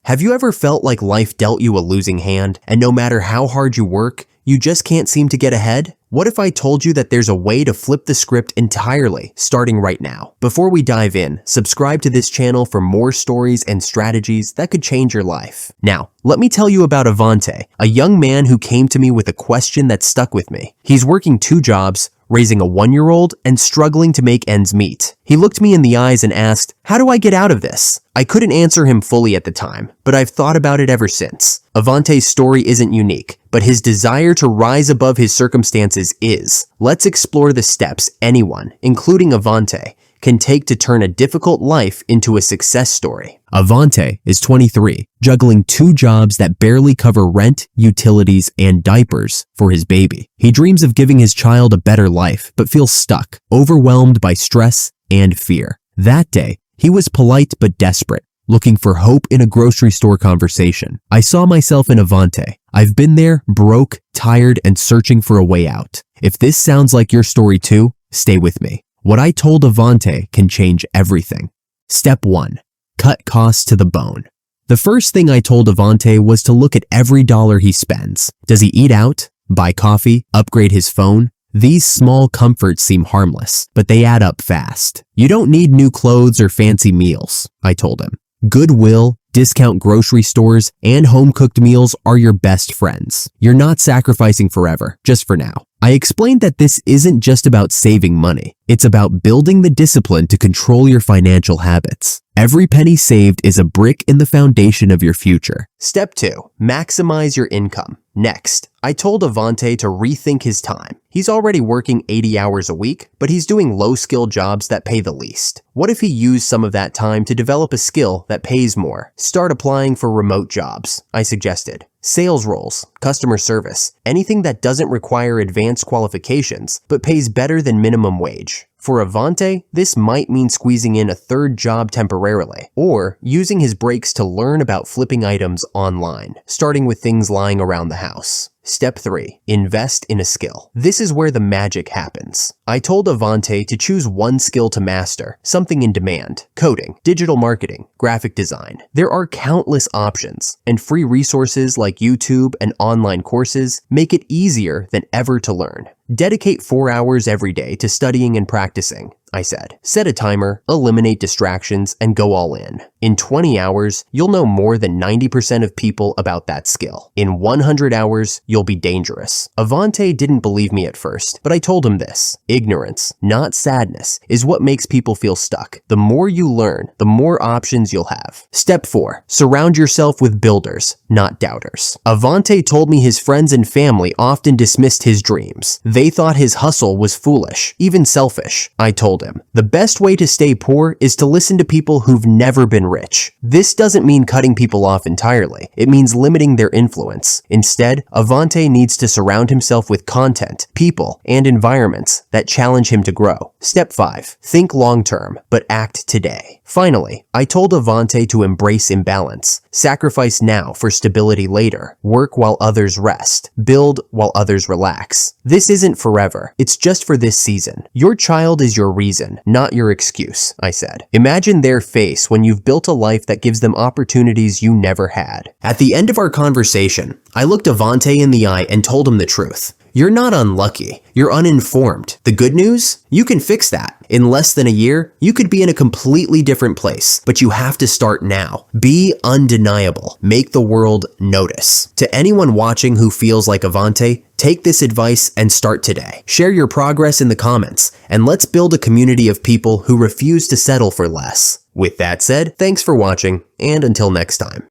Have you ever felt like life dealt you a losing hand, and no matter how hard you work, you just can't seem to get ahead? What if I told you that there's a way to flip the script entirely, starting right now? Before we dive in, subscribe to this channel for more stories and strategies that could change your life. Now, let me tell you about Avante, a young man who came to me with a question that stuck with me. He's working 2 jobs, raising a 1-year-old, and struggling to make ends meet. He looked me in the eyes and asked, "How do I get out of this?" I couldn't answer him fully at the time, but I've thought about it ever since. Avante's story isn't unique, but his desire to rise above his circumstances is. Let's explore the steps anyone, including Avante, can take to turn a difficult life into a success story. Avante is 23, juggling 2 jobs that barely cover rent, utilities, and diapers for his baby. He dreams of giving his child a better life, but feels stuck, overwhelmed by stress and fear. That day, he was polite but desperate, looking for hope in a grocery store conversation. I saw myself in Avante. I've been there, broke, tired, and searching for a way out. If this sounds like your story too, stay with me. What I told Avante can change everything. Step 1. Cut costs to the bone. The first thing I told Avante was to look at every dollar he spends. Does he eat out, buy coffee, upgrade his phone? These small comforts seem harmless, but they add up fast. You don't need new clothes or fancy meals, I told him. Goodwill, discount grocery stores, and home-cooked meals are your best friends. You're not sacrificing forever, just for now. I explained that this isn't just about saving money. It's about building the discipline to control your financial habits. Every penny saved is a brick in the foundation of your future. Step 2. Maximize your income. Next, I told Avante to rethink his time. He's already working 80 hours a week, but he's doing low-skill jobs that pay the least. What if he used some of that time to develop a skill that pays more? Start applying for remote jobs, I suggested. Sales roles, customer service, anything that doesn't require advanced qualifications, but pays better than minimum wage. For Avante, this might mean squeezing in a 3rd job temporarily, or using his breaks to learn about flipping items online, starting with things lying around the house. Step 3. Invest in a skill. This is where the magic happens. I told Avante to choose one skill to master, something in demand: coding, digital marketing, graphic design. There are countless options, and free resources like YouTube and online courses make it easier than ever to learn. Dedicate 4 hours every day to studying and practicing, I said. Set a timer, eliminate distractions, and go all in. In 20 hours, you'll know more than 90% of people about that skill. In 100 hours, you'll be dangerous. Avante didn't believe me at first, but I told him this. Ignorance, not sadness, is what makes people feel stuck. The more you learn, the more options you'll have. Step 4. Surround yourself with builders, not doubters. Avante told me his friends and family often dismissed his dreams. They thought his hustle was foolish, even selfish. I told him, the best way to stay poor is to listen to people who've never been rich. This doesn't mean cutting people off entirely. It means limiting their influence. Instead, Avante needs to surround himself with content, people, and environments that challenge him to grow. Step 5. Think long-term, but act today. Finally, I told Avante to embrace imbalance. Sacrifice now for stability later. Work while others rest. Build while others relax. This isn't forever. It's just for this season. Your child is your reason, not your excuse, I said. Imagine their face when you've built a life that gives them opportunities you never had. At the end of our conversation, I looked Avante in the eye and told him the truth. You're not unlucky. You're uninformed. The good news? You can fix that. In less than a year, you could be in a completely different place, but you have to start now. Be undeniable. Make the world notice. To anyone watching who feels like Avante, take this advice and start today. Share your progress in the comments, and let's build a community of people who refuse to settle for less. With that said, thanks for watching, and until next time.